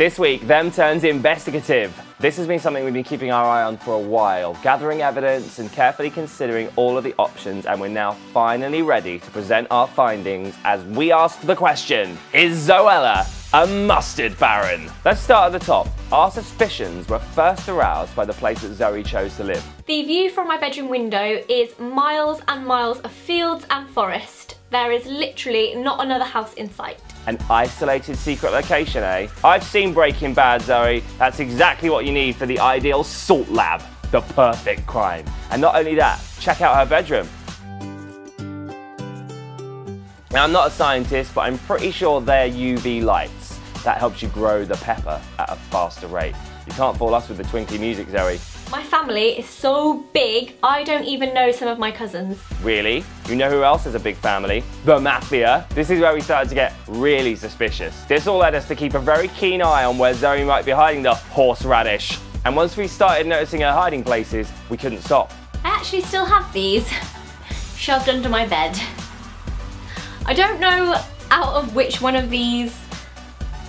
This week, Them turns investigative. This has been something we've been keeping our eye on for a while, gathering evidence and carefully considering all of the options, and we're now finally ready to present our findings as we ask the question, is Zoella a mustard baron? Let's start at the top. Our suspicions were first aroused by the place that Zoe chose to live. The view from my bedroom window is miles and miles of fields and forest. There is literally not another house in sight. An isolated secret location, eh? I've seen Breaking Bad, Zoe. That's exactly what you need for the ideal salt lab. The perfect crime. And not only that, check out her bedroom. Now, I'm not a scientist, but I'm pretty sure they're UV lights. That helps you grow the pepper at a faster rate. You can't fool us with the twinkly music, Zoe. My family is so big, I don't even know some of my cousins. Really? You know who else has a big family? The Mafia. This is where we started to get really suspicious. This all led us to keep a very keen eye on where Zoe might be hiding the horseradish. And once we started noticing her hiding places, we couldn't stop. I actually still have these shoved under my bed. I don't know out of which one of these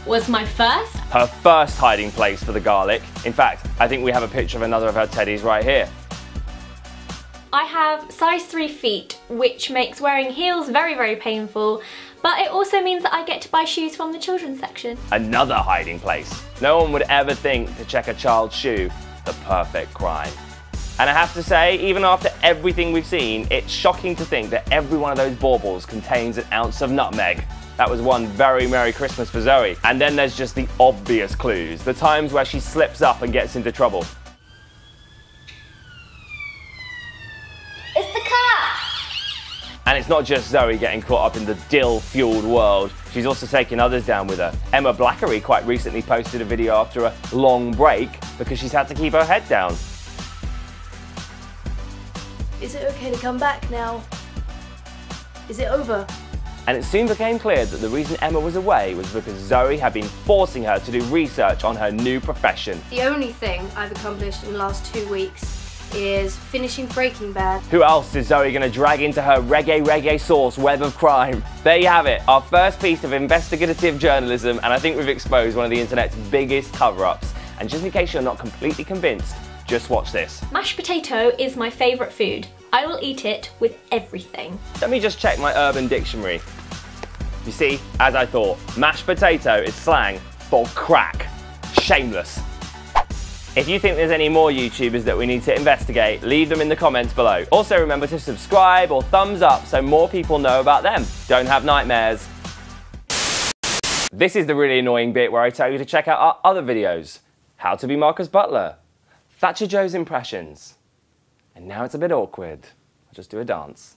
was my first. Her first hiding place for the garlic. In fact, I think we have a picture of another of her teddies right here. I have size 3 feet, which makes wearing heels very, very painful, but it also means that I get to buy shoes from the children's section. Another hiding place. No one would ever think to check a child's shoe, the perfect crime. And I have to say, even after everything we've seen, it's shocking to think that every one of those baubles contains an ounce of nutmeg. That was one very Merry Christmas for Zoe. And then there's just the obvious clues, the times where she slips up and gets into trouble. It's the cat! And it's not just Zoe getting caught up in the dill-fueled world, she's also taking others down with her. Emma Blackery quite recently posted a video after a long break because she's had to keep her head down. Is it okay to come back now? Is it over? And it soon became clear that the reason Emma was away was because Zoe had been forcing her to do research on her new profession. The only thing I've accomplished in the last 2 weeks is finishing Breaking Bad. Who else is Zoe going to drag into her reggae sauce web of crime? There you have it, our first piece of investigative journalism, and I think we've exposed one of the internet's biggest cover-ups. And just in case you're not completely convinced, just watch this. Mashed potato is my favourite food. I will eat it with everything. Let me just check my Urban Dictionary. You see, as I thought, mashed potato is slang for crack. Shameless. If you think there's any more YouTubers that we need to investigate, leave them in the comments below. Also remember to subscribe or thumbs up so more people know about them. Don't have nightmares. This is the really annoying bit where I tell you to check out our other videos. How to be Marcus Butler. Thatcher Joe's impressions. And now it's a bit awkward. I'll just do a dance.